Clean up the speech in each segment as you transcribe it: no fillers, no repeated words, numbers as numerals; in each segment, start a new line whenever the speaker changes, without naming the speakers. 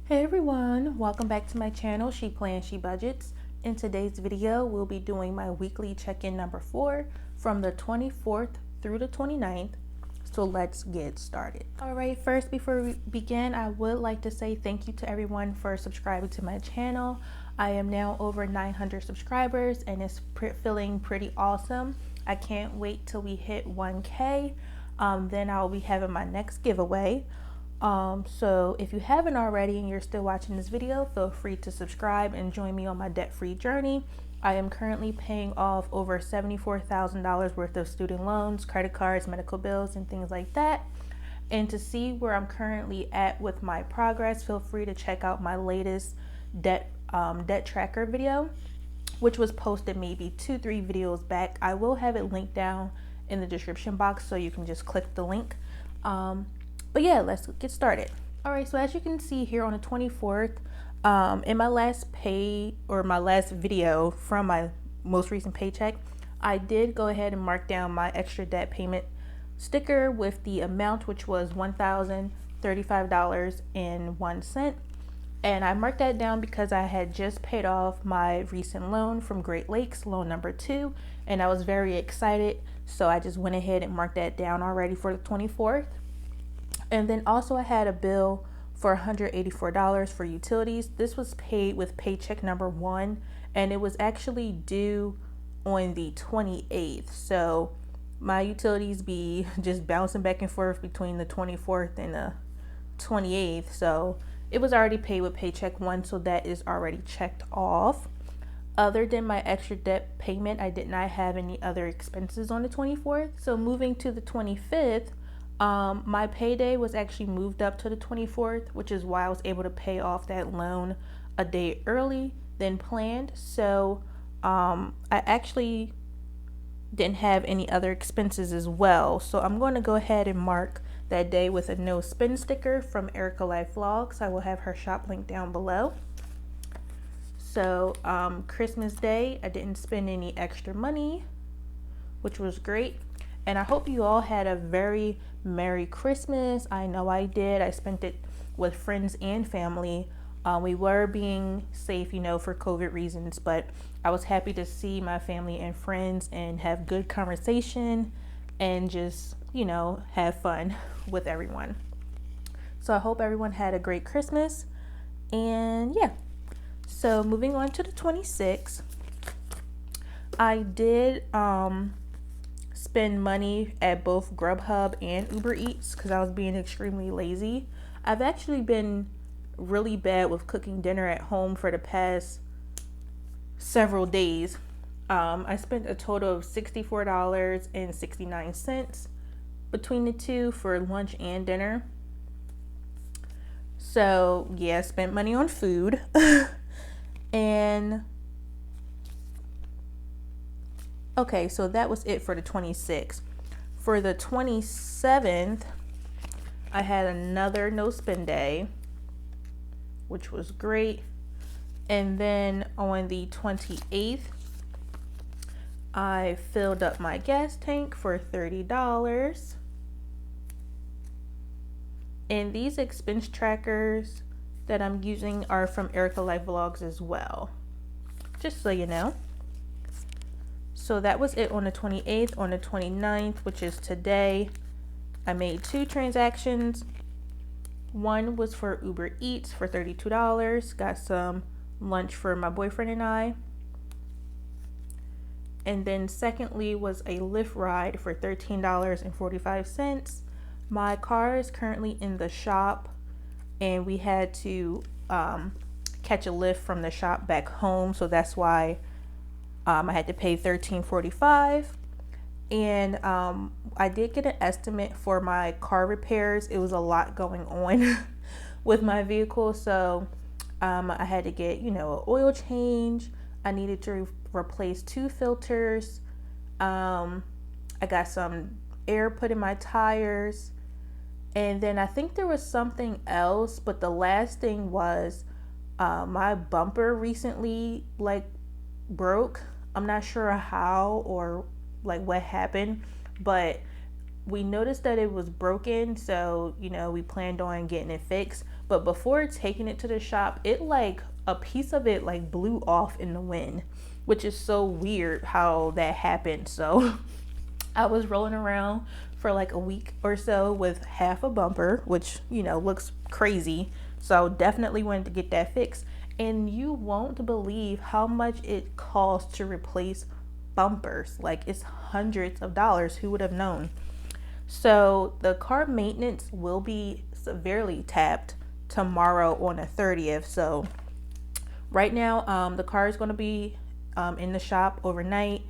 Hey everyone, welcome back to my channel, She Plans, She Budgets. In today's video, we'll be doing my weekly check-in number 4 from the 24th through the 29th. So let's get started. Alright, first before we begin, I would like to say thank you to everyone for subscribing to my channel. I am now over 900 subscribers and it's feeling pretty awesome. I can't wait till we hit 1K. Then I'll be having my next giveaway. So if you haven't already and you're still watching this video, feel free to subscribe and join me on my debt-free journey. I am currently paying off over $74,000 worth of student loans, credit cards, medical bills, and things like that. And to see where I'm currently at with my progress, feel free to check out my latest debt tracker video, which was posted maybe 2-3 videos back. I will have it linked down in the description box so you can just click the link. But yeah, let's get started. All right, so as you can see here on the 24th, in my last video from my most recent paycheck, I did go ahead and mark down my extra debt payment sticker with the amount, which was $1,035.01. And I marked that down because I had just paid off my recent loan from Great Lakes, loan number 2, and I was very excited. So I just went ahead and marked that down already for the 24th. And then also I had a bill for $184 for utilities. This was paid with paycheck number 1, and it was actually due on the 28th. So my utilities be just bouncing back and forth between the 24th and the 28th. So it was already paid with paycheck 1, so that is already checked off. Other than my extra debt payment, I did not have any other expenses on the 24th. So moving to the 25th, my payday was actually moved up to the 24th, which is why I was able to pay off that loan a day early than planned. So I actually didn't have any other expenses as well. So I'm going to go ahead and mark that day with a no spend sticker from Erica Life Vlogs. I will have her shop link down below. So Christmas Day, I didn't spend any extra money, which was great. And I hope you all had a very Merry Christmas. I know I did. I spent it with friends and family. We were being safe, for COVID reasons, but I was happy to see my family and friends and have good conversation and just, have fun with everyone. So I hope everyone had a great Christmas. And yeah, so moving on to the 26th, I did spend money at both Grubhub and Uber Eats because I was being extremely lazy. I've actually been really bad with cooking dinner at home for the past several days. I spent a total of $64.69 between the two for lunch and dinner. So yeah, I spent money on food. And okay, so that was it for the 26th. For the 27th, I had another no spend day, which was great. And then on the 28th, I filled up my gas tank for $30. And these expense trackers that I'm using are from Erica Life Vlogs as well, just so you know. So that was it on the 28th. On the 29th, which is today, I made 2 transactions. One was for Uber Eats for $32. Got some lunch for my boyfriend and I. And then secondly was a Lyft ride for $13.45. My car is currently in the shop, and we had to catch a Lyft from the shop back home. So that's why I had to pay $13.45, and I did get an estimate for my car repairs. It was a lot going on with my vehicle, so I had to get, an oil change. I needed to replace 2 filters. I got some air put in my tires, and then I think there was something else, but the last thing was my bumper recently broke. I'm not sure how or what happened, but we noticed that it was broken, so we planned on getting it fixed, but before taking it to the shop, it like a piece of it like blew off in the wind, which is so weird how that happened. So I was rolling around for like a week or so with half a bumper, which, you know, looks crazy. So definitely wanted to get that fixed. And you won't believe how much it costs to replace bumpers. Like, it's hundreds of dollars. Who would have known? So the car maintenance will be severely tapped tomorrow on the 30th. So right now, the car is going to be in the shop overnight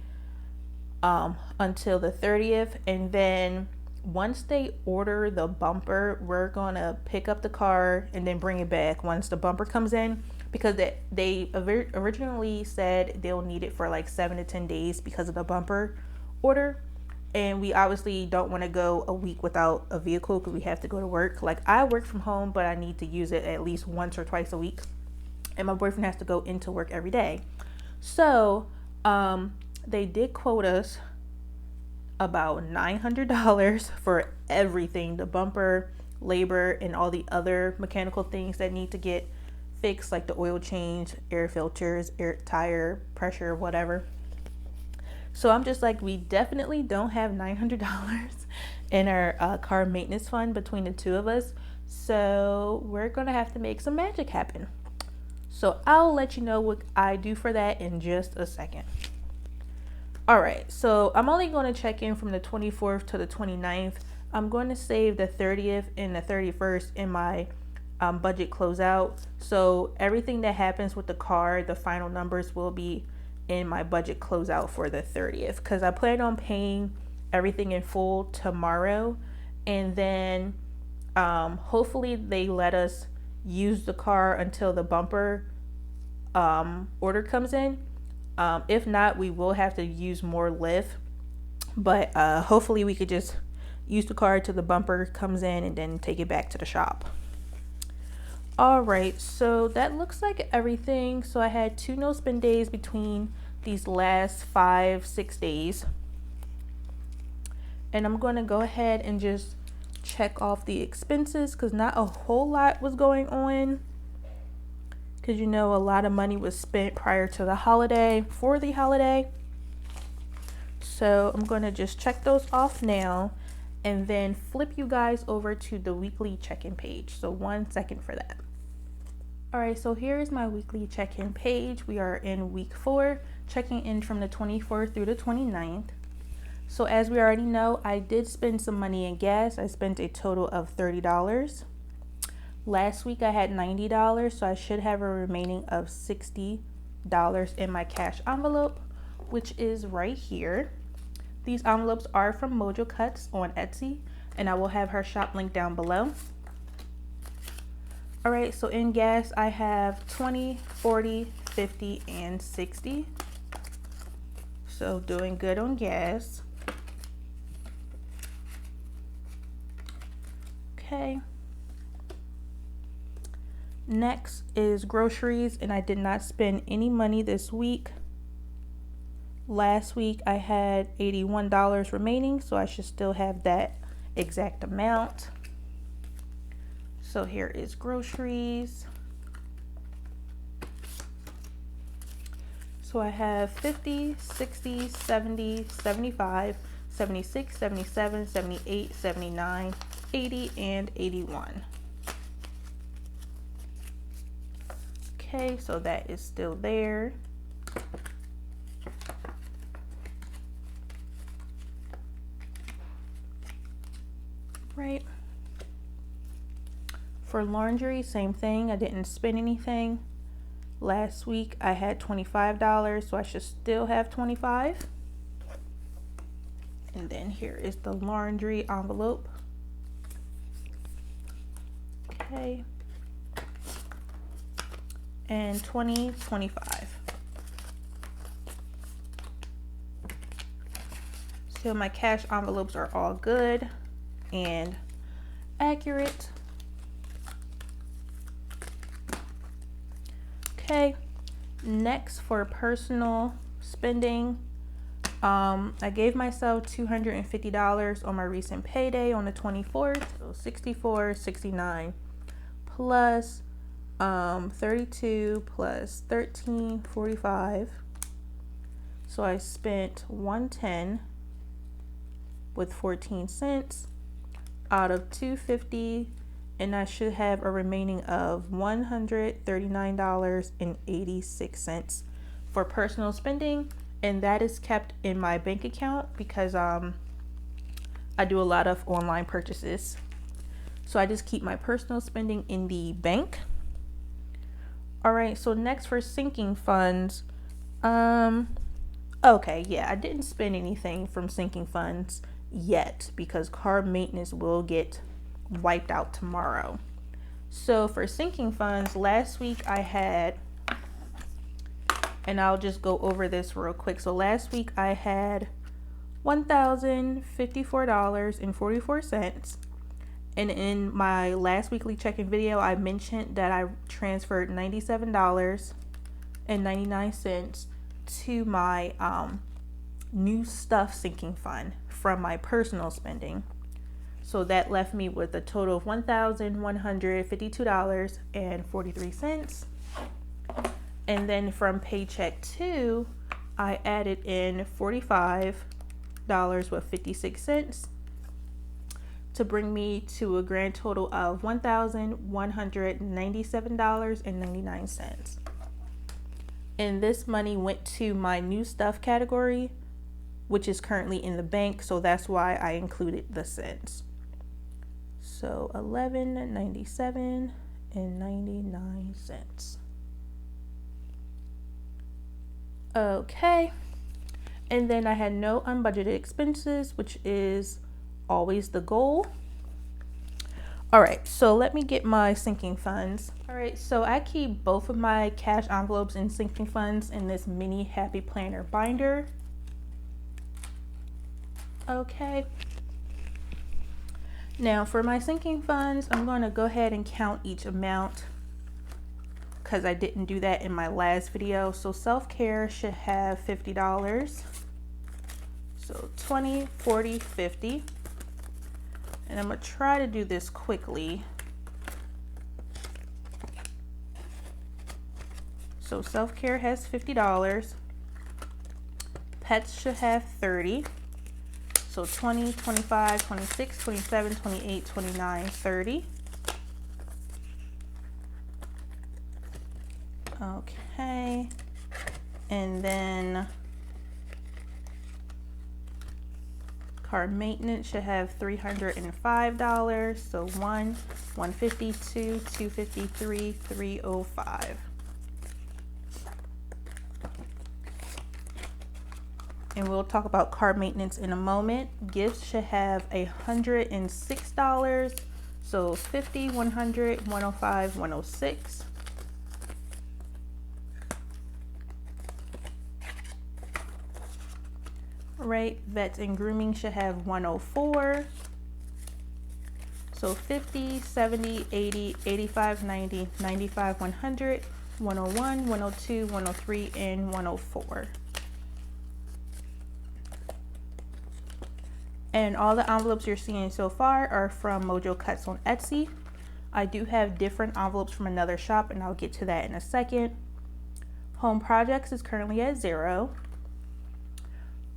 until the 30th. And then once they order the bumper, we're going to pick up the car and then bring it back once the bumper comes in, because they originally said they'll need it for like 7 to 10 days because of the bumper order. And we obviously don't want to go a week without a vehicle because we have to go to work. Like, I work from home, but I need to use it at least once or twice a week. And my boyfriend has to go into work every day. So they did quote us about $900 for everything, the bumper, labor, and all the other mechanical things that need to get fixed, like the oil change, air filters, air tire pressure, whatever. So I'm just like, we definitely don't have $900 in our car maintenance fund between the two of us. So we're gonna have to make some magic happen. So I'll let you know what I do for that in just a second. All right, so I'm only going to check in from the 24th to the 29th. I'm going to save the 30th and the 31st in my budget closeout. So everything that happens with the car, the final numbers will be in my budget closeout for the 30th, because I plan on paying everything in full tomorrow. And then hopefully they let us use the car until the bumper order comes in. If not, we will have to use more Lyft, but hopefully we could just use the car till the bumper comes in and then take it back to the shop. All right, so that looks like everything. So I had 2 no spend days between these last 5-6 days, and I'm going to go ahead and just check off the expenses, because not a whole lot was going on, because you know a lot of money was spent prior to the holiday, for the holiday. So I'm going to just check those off now and then flip you guys over to the weekly check-in page. So 1 second for that. All right, so here is my weekly check-in page. We are in week 4, checking in from the 24th through the 29th. So as we already know, I did spend some money in gas. I spent a total of $30. Last week I had $90, so I should have a remaining of $60 in my cash envelope, which is right here. These envelopes are from Mojo Cuts on Etsy, and I will have her shop link down below. All right, so in gas I have 20, 40, 50, and 60. So doing good on gas. Okay. Next is groceries, and I did not spend any money this week. Last week I had $81 remaining, so I should still have that exact amount. So here is groceries. So I have 50, 60, 70, 75, 76, 77, 78, 79, 80, and 81. Okay, so that is still there. Right. For laundry, same thing. I didn't spend anything. Last week I had $25, so I should still have $25. And then here is the laundry envelope. Okay. And 20, 25. So my cash envelopes are all good and accurate. Okay, next for personal spending, I gave myself $250 on my recent payday on the 24th, so $64, $69, plus 32 plus 13, 45. So I spent 110 with 14 cents out of 250, and I should have a remaining of $139.86 for personal spending, and that is kept in my bank account because I do a lot of online purchases. So I just keep my personal spending in the bank. All right, so next for sinking funds. Okay, yeah, I didn't spend anything from sinking funds yet because car maintenance will get wiped out tomorrow. So for sinking funds, last week I had, and I'll just go over this real quick. So last week I had $1,054.44. And in my last weekly check-in video, I mentioned that I transferred $97.99 to my new stuff sinking fund from my personal spending. So that left me with a total of $1,152.43. And then from paycheck 2, I added in $45.56 to bring me to a grand total of $1,197.99. And this money went to my new stuff category, which is currently in the bank, so that's why I included the cents. So $11.97.99. Okay, and then I had no unbudgeted expenses, which is always the goal. All right, so let me get my sinking funds. All right, so I keep both of my cash envelopes and sinking funds in this mini happy planner binder. Okay. Now for my sinking funds, I'm going to go ahead and count each amount because I didn't do that in my last video. So self-care should have $50. So 20, 40, 50. And I'm going to try to do this quickly. So self-care has $50. Pets should have 30. So 20, 25, 26, 27, 28, 29, 30. Okay. And then car maintenance should have $305. So 152, 253, 305. And we'll talk about car maintenance in a moment. Gifts should have $106. So 50, 100, 105, 106. Right, vets and grooming should have 104. So 50, 70, 80, 85, 90, 95, 100, 101, 102, 103, and 104. And all the envelopes you're seeing so far are from Mojo Cuts on Etsy. I do have different envelopes from another shop, and I'll get to that in a second. Home projects is currently at 0.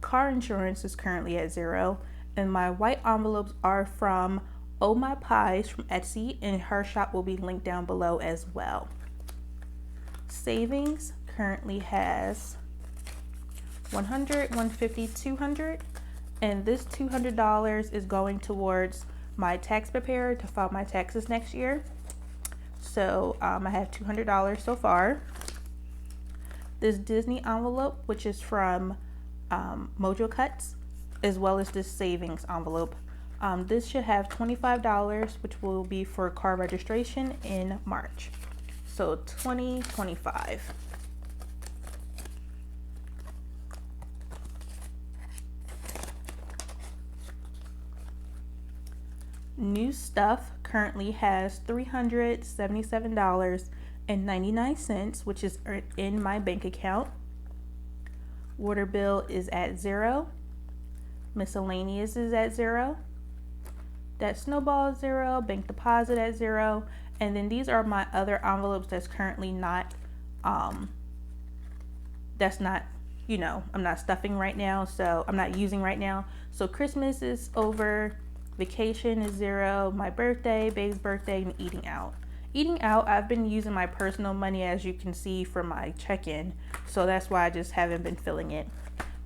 Car insurance is currently at 0. And my white envelopes are from Oh My Pies from Etsy, and her shop will be linked down below as well. Savings currently has 100, 150, 200. And this $200 is going towards my tax preparer to file my taxes next year. So I have $200 so far. This Disney envelope, which is from Mojo Cuts, as well as this savings envelope. This should have $25, which will be for car registration in March. So 2025. New stuff currently has $377.99, which is in my bank account. Water bill is at 0. Miscellaneous is at 0. That Snowball is 0. Bank deposit at 0. And then these are my other envelopes that's currently not, that's not, you know, I'm not stuffing right now, so I'm not using right now. So Christmas is over, vacation is 0, my birthday, babe's birthday, and eating out. Eating out, I've been using my personal money, as you can see from my check-in, so that's why I just haven't been filling it.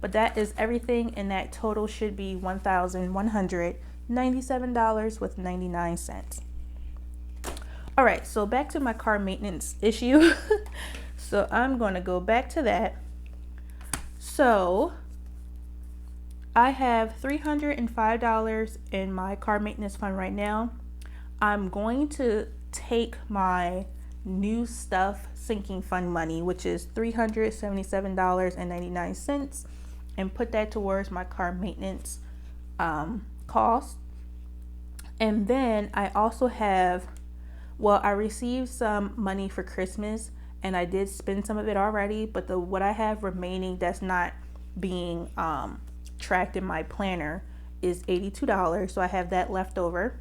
But that is everything, and that total should be $1,197.99. All right, so back to my car maintenance issue. So I'm going to go back to that. So I have $305 in my car maintenance fund right now. I'm going to take my new stuff sinking fund money, which is $377.99, and put that towards my car maintenance cost. And then I also have, well, I received some money for Christmas, and I did spend some of it already, but what I have remaining that's not being tracked in my planner is $82, so I have that left over.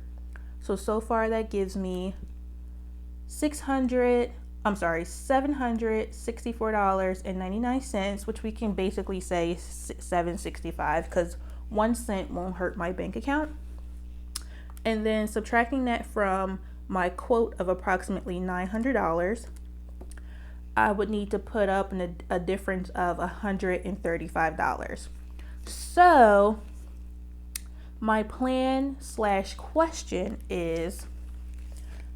So far that gives me $764.99, which we can basically say $765, because 1 cent won't hurt my bank account. And then subtracting that from my quote of approximately $900, I would need to put up a difference of $135. So my plan / question is,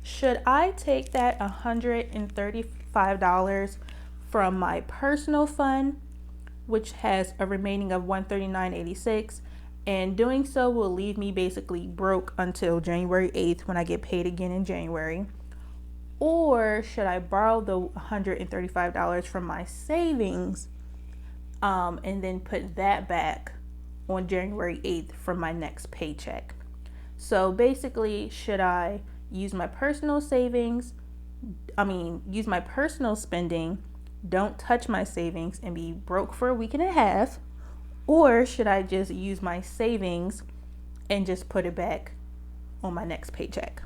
should I take that $135 from my personal fund, which has a remaining of $139.86, and doing so will leave me basically broke until January 8th when I get paid again in January? Or should I borrow the $135 from my savings and then put that back on January 8th from my next paycheck? So basically, should I use my personal savings, use my personal spending, don't touch my savings, and be broke for a week and a half? Or should I just use my savings and just put it back on my next paycheck?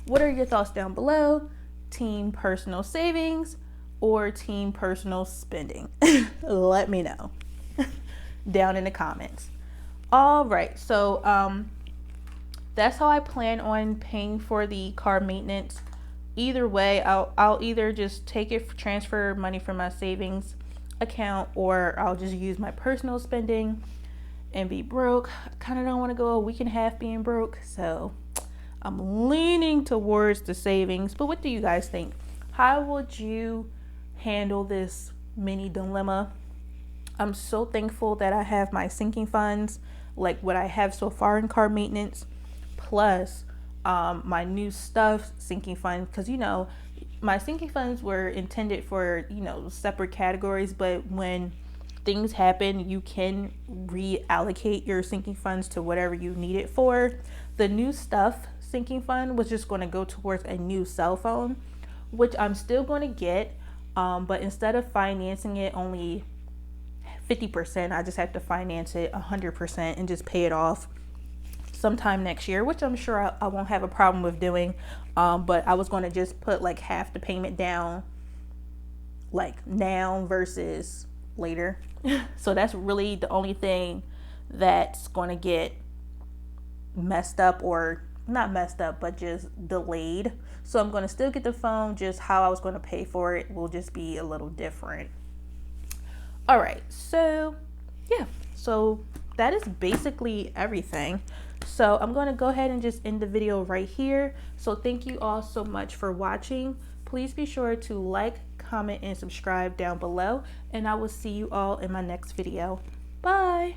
What are your thoughts down below? Team personal savings or team personal spending? Let me know down in the comments. All right, so that's how I plan on paying for the car maintenance. Either way, I'll either just transfer money from my savings account, or I'll just use my personal spending and be broke. I kind of don't want to go a week and a half being broke, so I'm leaning towards the savings. But what do you guys think? How would you handle this mini dilemma? I'm so thankful that I have my sinking funds, like what I have so far in car maintenance, plus my new stuff sinking fund, because my sinking funds were intended for separate categories, but when things happen, you can reallocate your sinking funds to whatever you need it for. The new stuff sinking fund was just going to go towards a new cell phone, which I'm still going to get, but instead of financing it only 50%, I just have to finance it 100% and just pay it off sometime next year, which I'm sure I won't have a problem with doing. But I was going to just put like half the payment down, like now versus later. So that's really the only thing that's going to get messed up, or not messed up, but just delayed. So I'm going to still get the phone, just how I was going to pay for it will just be a little different. All right, so yeah, so that is basically everything. So I'm going to go ahead and just end the video right here. So thank you all so much for watching. Please be sure to like, comment, and subscribe down below, and I will see you all in my next video. Bye.